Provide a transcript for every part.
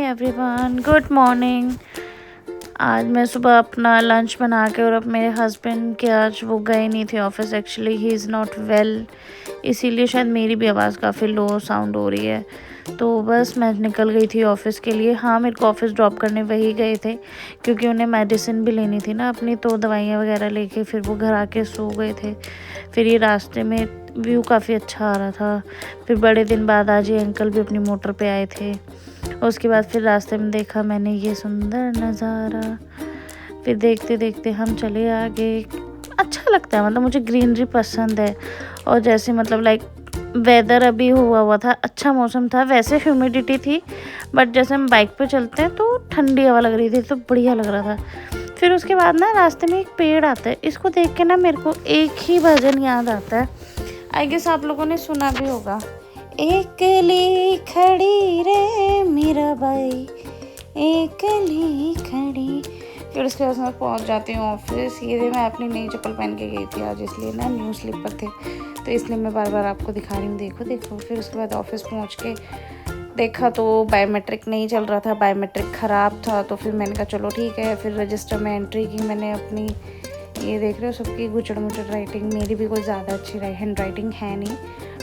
Everyone, good morning. आज मैं सुबह अपना लंच बना के और अब मेरे हस्बैंड के आज वो गए नहीं थे office. Actually he is not well, इसीलिए शायद मेरी भी आवाज़ काफ़ी लो साउंड हो रही है। तो बस मैं निकल गई थी ऑफ़िस के लिए। हाँ, मेरे को ऑफ़िस ड्रॉप करने वही गए थे क्योंकि उन्हें मेडिसिन भी लेनी थी ना अपनी, तो दवाइयाँ वगैरह लेके फिर वो घर आके सो गए थे। फिर ये रास्ते में व्यू काफ़ी अच्छा आ रहा था। फिर बड़े दिन बाद आज ये अंकल भी अपनी मोटर पे आए थे। उसके बाद फिर रास्ते में देखा मैंने ये सुंदर नज़ारा। फिर देखते देखते हम चले आगे। अच्छा लगता है, मतलब मुझे ग्रीनरी पसंद है। और जैसे मतलब लाइक वेदर अभी हुआ था, अच्छा मौसम था, वैसे ह्यूमिडिटी थी, बट जैसे हम बाइक पे चलते हैं तो ठंडी हवा लग रही थी, तो बढ़िया लग रहा था। फिर उसके बाद ना रास्ते में एक पेड़ आता है, इसको देख के ना मेरे को एक ही भजन याद आता है। आई गेस आप लोगों ने सुना भी होगा, एकली खड़ी रे मीराबाई, एकली खड़ी। फिर उसके बाद मैं पहुंच जाती हूँ ऑफिस। ये मैं अपनी नई चप्पल पहन के गई थी आज, इसलिए ना न्यू स्लीपर थे, तो इसलिए मैं बार बार आपको दिखा रही हूँ, देखो देखो। फिर उसके बाद ऑफिस पहुँच के देखा तो बायोमेट्रिक नहीं चल रहा था, बायोमेट्रिक ख़राब था। तो फिर मैंने कहा चलो ठीक है। फिर रजिस्टर में एंट्री की मैंने अपनी, ये देख रहे हो सबकी गुचड़ मुचड़ राइटिंग। मेरी भी कोई ज़्यादा अच्छी हैंड राइटिंग है नहीं,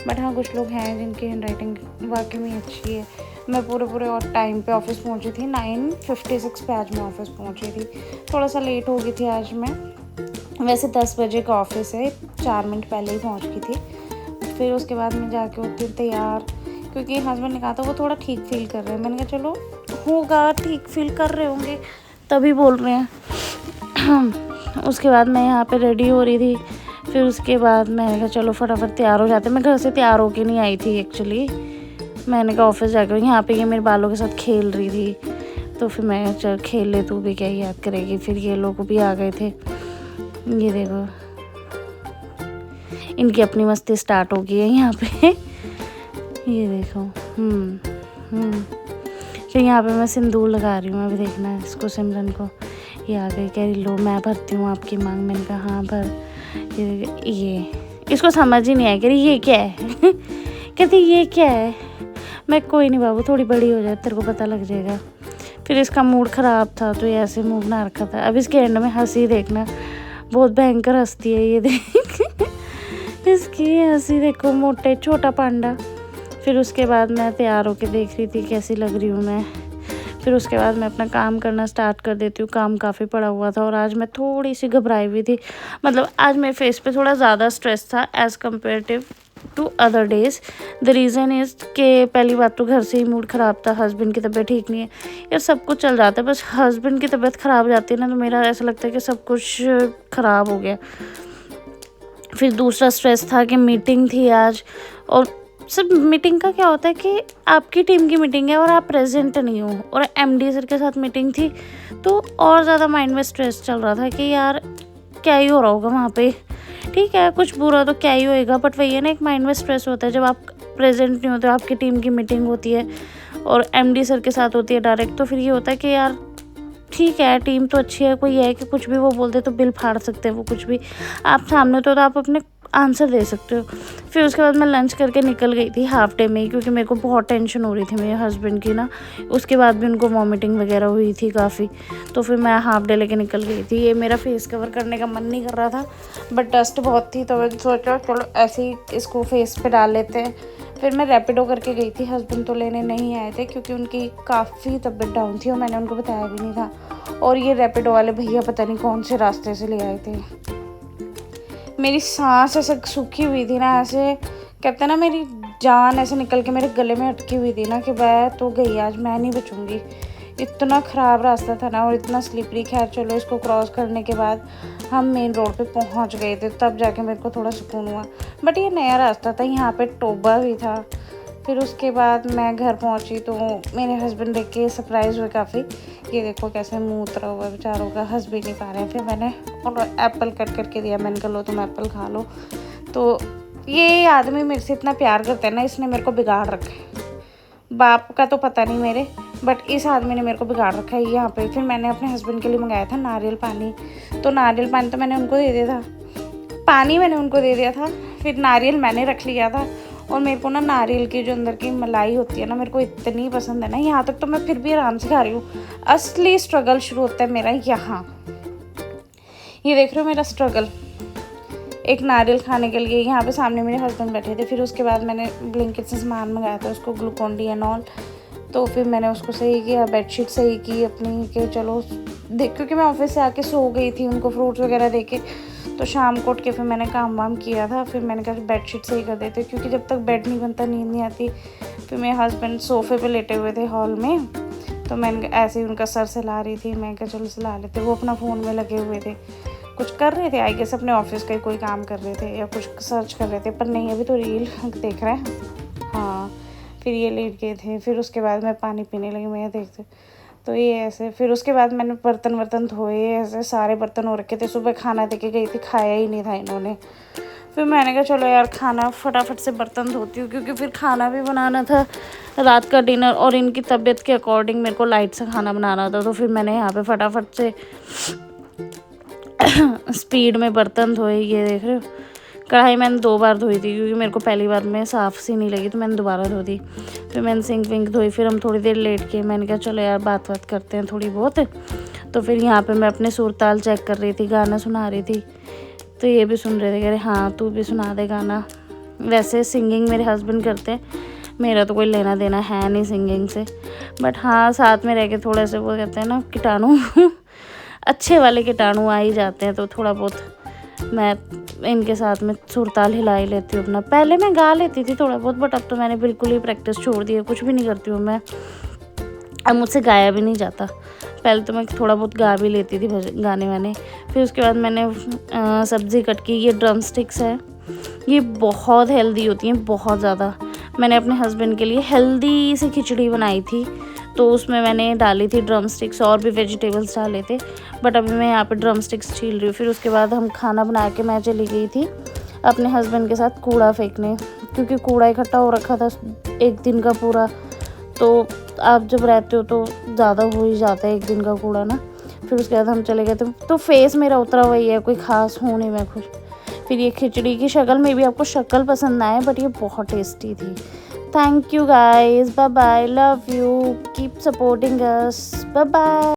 बट हाँ कुछ लोग हैं जिनकी हैंड राइटिंग वाकई में अच्छी है। मैं पूरे और टाइम पे ऑफिस पहुंची थी। 9:56 पे आज मैं ऑफिस पहुंची थी। थोड़ा सा लेट हो गई थी आज मैं, वैसे 10 बजे का ऑफिस है, 4 मिनट पहले ही पहुंच गई थी। फिर उसके बाद मैं जाके होती हूँ तैयार, क्योंकि हस्बैंड ने कहा था वो थोड़ा ठीक फील कर रहे हैं। मैंने कहा चलो होगा, ठीक फील कर रहे होंगे तभी बोल रहे हैं। उसके बाद मैं यहाँ पे रेडी हो रही थी। फिर उसके बाद मैंने कहा चलो फटाफट तैयार हो जाते। मैं घर से तैयार होके नहीं आई थी एक्चुअली, मैंने कहा ऑफिस जाकर। यहाँ पे ये मेरे बालों के साथ खेल रही थी, तो फिर मैं चल खेल ले, तू भी क्या याद करेगी। फिर ये लोग भी आ गए थे, ये देखो इनकी अपनी मस्ती स्टार्ट हो गई है यहाँ पे। ये देखो फिर यहाँ पे मैं सिंदूर लगा रही हूँ। अभी देखना है इसको, सिमरन को। ये आ गई, कह रही लो मैं भरती हूँ आपकी मांग। मैंने कहा हाँ भर। ये इसको समझ ही नहीं आया, कह रही ये क्या है। कहती ये क्या है। मैं कोई नहीं बाबू, थोड़ी बड़ी हो जाए तेरे को पता लग जाएगा। फिर इसका मूड ख़राब था तो ये ऐसे मुँह बना रखा था। अब इसके एंड में हंसी देखना, बहुत भयंकर हंसती है ये देख। इसकी हंसी देखो, मोटे छोटा पांडा। फिर उसके बाद मैं तैयार होके देख रही थी कैसी लग रही हूँ मैं। फिर उसके बाद मैं अपना काम करना स्टार्ट कर देती हूँ। काम काफ़ी पड़ा हुआ था और आज मैं थोड़ी सी घबराई हुई थी। मतलब आज मेरे फेस पे थोड़ा ज़्यादा स्ट्रेस था as comparative to other days. The reason is कि पहली बात तो घर से ही मूड ख़राब था, हस्बैंड की तबीयत ठीक नहीं है। यार सब कुछ चल जाता है, बस हस्बैंड की तबीयत ख़राब हो जाती है ना तो मेरा ऐसा लगता है कि सब कुछ ख़राब हो गया। फिर दूसरा स्ट्रेस था कि मीटिंग थी आज, और सब मीटिंग का क्या होता है कि आपकी टीम की मीटिंग है और आप प्रेजेंट नहीं हो, और एमडी सर के साथ मीटिंग थी, तो और ज़्यादा माइंड में स्ट्रेस चल रहा था कि यार क्या ही हो रहा होगा वहाँ पे। ठीक है, कुछ बुरा तो क्या ही होएगा, बट वही है ना, एक माइंड में स्ट्रेस होता है जब आप प्रेजेंट नहीं होते, आपकी टीम की मीटिंग होती है और एमडी सर के साथ होती है डायरेक्ट। तो फिर ये होता है कि यार ठीक है टीम तो अच्छी है, कोई है कि कुछ भी वो बोलते तो बिल फाड़ सकते हैं वो, कुछ भी आप सामने तो आप अपने आंसर दे सकते हो। फिर उसके बाद मैं लंच करके निकल गई थी हाफ डे में ही, क्योंकि मेरे को बहुत टेंशन हो रही थी मेरे हस्बैंड की ना। उसके बाद भी उनको वॉमिटिंग वगैरह हुई थी काफ़ी, तो फिर मैं हाफ डे लेके निकल गई थी। ये मेरा फेस कवर करने का मन नहीं कर रहा था, बट डस्ट बहुत थी, तो मैंने सोचा चलो ऐसे ही इसको फेस पे डाल लेते हैं। फिर मैं रैपिडो करके गई थी, हस्बैंड तो लेने नहीं आए थे क्योंकि उनकी काफ़ी तबीयत डाउन थी और मैंने उनको बताया भी नहीं था। और ये रैपिडो वाले भैया पता नहीं कौन से रास्ते से ले आए थे। मेरी सांस ऐसे सूखी हुई थी ना, ऐसे कहते हैं ना मेरी जान ऐसे निकल के मेरे गले में अटकी हुई थी ना कि मैं तो गई आज, मैं नहीं बचूंगी। इतना ख़राब रास्ता था ना और इतना स्लिपरी। खैर चलो, इसको क्रॉस करने के बाद हम मेन रोड पे पहुंच गए थे, तब जाके मेरे को थोड़ा सुकून हुआ। बट ये नया रास्ता था, यहाँ पे टोबा भी था। फिर उसके बाद मैं घर पहुंची तो मेरे हस्बैंड देख के सरप्राइज़ हुए काफ़ी। ये देखो कैसे मुँह उतरा हुआ बेचारों का, हंस भी नहीं पा रहे हैं। फिर मैंने एप्पल कट करके दिया, मैंने कहा लो तुम एप्पल खा लो। तो ये आदमी मेरे से इतना प्यार करता है ना, इसने मेरे को बिगाड़ रखा है। बाप का तो पता नहीं मेरे, बट इस आदमी ने मेरे को बिगाड़ रखा है यहाँ पे। फिर मैंने अपने हस्बैंड के लिए मंगाया था नारियल पानी, तो नारियल पानी तो मैंने उनको दे दिया था, पानी मैंने उनको दे दिया था, फिर नारियल मैंने रख लिया था और मेरे को ना नारियल की जो अंदर की मलाई होती है ना, मेरे को इतनी पसंद है ना, यहाँ तक तो मैं फिर भी आराम से खा रही हूँ। असली स्ट्रगल शुरू होता है मेरा यहाँ। ये देख रहे हो मेरा स्ट्रगल, एक नारियल खाने के लिए। यहाँ पे सामने मेरे हस्बैंड बैठे थे। फिर उसके बाद मैंने ब्लिंकिट से सामान मंगाया था, उसको ग्लूकॉन डी एंड ऑल। तो फिर मैंने उसको सही किया, बेडशीट सही की अपनी कि चलो देख, क्योंकि मैं ऑफिस से आके सो गई थी, उनको फ्रूट्स वगैरह दे के। तो शाम को उठ के फिर मैंने काम वाम किया था। फिर मैंने कहा बेडशीट सही कर देते, क्योंकि जब तक बेड नहीं बनता नींद नहीं आती। फिर मेरे हस्बैंड सोफ़े पे लेटे हुए थे हॉल में, तो मैंने ऐसे ही उनका सर सहला रही थी। मैं कहा चलो सहला लेते। वो अपना फ़ोन में लगे हुए थे, कुछ कर रहे थे, आई गेस अपने ऑफिस का कोई काम कर रहे थे या कुछ सर्च कर रहे थे, पर नहीं अभी तो रील देख रहे हैं। हाँ, फिर ये लेट गए थे। फिर उसके बाद मैं पानी पीने लगी, मैं देखते तो ये ऐसे। फिर उसके बाद मैंने बर्तन धोए, ऐसे सारे बर्तन हो रखे थे। सुबह खाना दे के गई थी, खाया ही नहीं था इन्होंने। फिर मैंने कहा चलो यार खाना फटाफट से बर्तन धोती हूँ, क्योंकि फिर खाना भी बनाना था, रात का डिनर, और इनकी तबीयत के अकॉर्डिंग मेरे को लाइट सा खाना बनाना था। तो फिर मैंने यहाँ पे फटाफट से स्पीड में बर्तन धोए। ये देख रहे हो, कढ़ाई मैंने 2 बार धोई थी, क्योंकि मेरे को पहली बार में साफ़ सी नहीं लगी, तो मैंने दोबारा धो दी। फिर मैंने सिंक विंक धोई। फिर हम थोड़ी देर लेट के, मैंने कहा चलो यार बात करते हैं थोड़ी बहुत। तो फिर यहाँ पे मैं अपने सुर ताल चेक कर रही थी, गाना सुना रही थी। तो ये भी सुन रहे थे, कह रहे हाँ तू भी सुना दे गाना। वैसे सिंगिंग मेरे हस्बैंड करते हैं, मेरा तो कोई लेना देना है नहीं सिंगिंग से, बट हाँ साथ में रह के थोड़े से वो कहते हैं ना कीटाणु अच्छे वाले कीटाणु आ ही जाते हैं। तो थोड़ा बहुत मैं इनके साथ में सुरताल हिला ही लेती हूँ अपना। पहले मैं गा लेती थी थोड़ा बहुत, बट अब तो मैंने बिल्कुल ही प्रैक्टिस छोड़ दी है, कुछ भी नहीं करती हूँ मैं। अब मुझसे गाया भी नहीं जाता। पहले तो मैं थोड़ा बहुत गा भी लेती थी गाने वाने। फिर उसके बाद मैंने सब्ज़ी कट की। ये ड्रम स्टिक्स है, ये बहुत हेल्दी होती हैं, बहुत ज़्यादा। मैंने अपने हस्बैंड के लिए हेल्दी सी खिचड़ी बनाई थी, तो उसमें मैंने डाली थी ड्रम स्टिक्स, और भी वेजिटेबल्स डाले थे, बट अभी मैं यहाँ पे ड्रम स्टिक्स छील रही हूँ। फिर उसके बाद हम खाना बना के मैं चली गई थी अपने हस्बैंड के साथ कूड़ा फेंकने, क्योंकि कूड़ा इकट्ठा हो रखा था एक दिन का पूरा। तो आप जब रहते हो तो ज़्यादा हो ही जाता है एक दिन का कूड़ा ना। फिर उसके बाद हम चले गए थे। तो फेस मेरा उतरा वही है, कोई ख़ास हो नहीं मैं खुश। फिर ये खिचड़ी की शक्ल में भी आपको शक्ल पसंद ना आए, बट ये बहुत टेस्टी थी। Thank you guys, bye bye, love you, keep supporting us, bye bye.